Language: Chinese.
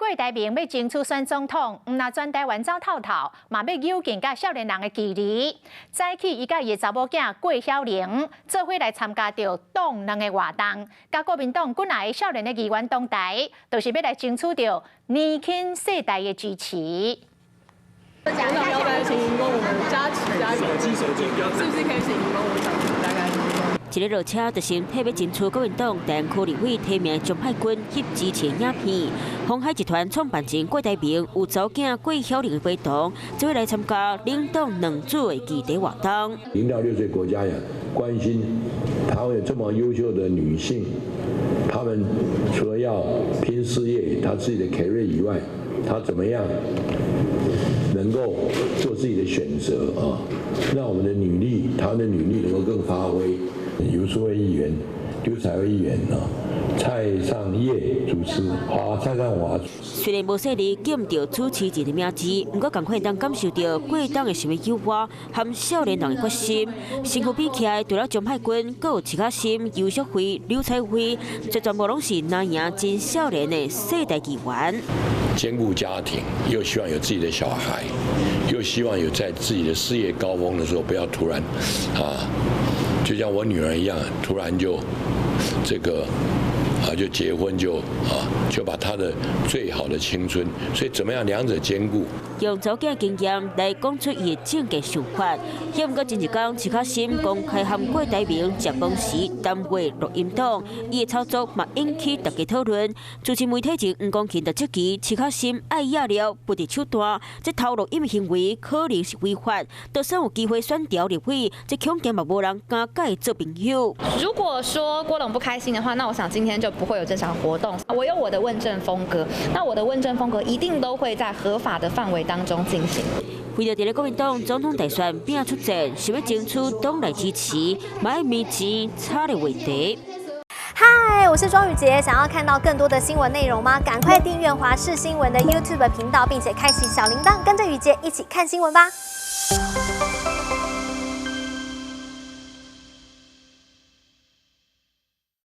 郭台铭要争取选总统，唔那全台湾走透透，嘛要扭近甲少年人的距离。早起伊甲伊的查某囝郭晓玲做伙来参加着党两个活动，甲国民党本来的少年的议员同台，就是要来争取着年轻世代的支持。我想要不要请荧光我们加持加油？是不是可以请荧光我们掌声大概？一个落车就是特别争取国民党台湾区立委提名的钟派军翕支持影片。鸿海集团创办人郭台铭有查某囝郭晓玲的陪同，就会来参加领党两组的议题活动。0到6岁国家呀，关心台湾有这么优秀的女性，她们除了要拼事业，她自己的 career 以外，她怎么样能够做自己的选择啊？让我们的女力，台湾的女力能够更发挥。游淑慧议员、刘彩薇议员啊，蔡尚业主持，蔡尚华。虽然无说你见唔到主持人的名字，不过赶快当感受到过党的什么诱惑和少年人的决心。身躯比起来，除了钟派军，阁有齐卡心、游淑慧、刘彩薇，这全部拢是拿赢真少年的世代议员。兼顾家庭，又希望有自己的小孩，又希望有在自己的事业高峰的时候，不要突然就像我女儿一样，突然就就结婚就把她的最好的青春，所以怎么样两者兼顾？用早间经验来讲出伊的政见想法。也毋过前一天，齐卡心公开和郭台铭食饭时单位录音档，伊的操作嘛引起大家讨论。主持媒体前黄光芹就质疑齐卡心爱压了不得手段，这偷录音行为可能是违法。就算有机会选调立委，这恐惊嘛无人敢甲伊做朋友。如果说郭董不开心的话，那我想今天就不会有这场活动。我有我的问政风格，那我的问政风格一定都会在合法的范围当中进行。为了伫咧国民党总统大选拼出战，想要争取党内支持，嘛要面前差的话题。嗨，我是庄宇杰，想要看到更多的新闻内容吗？赶快订阅华视新闻的 YouTube 频道，并且开启小铃铛，跟着宇杰一起看新闻吧。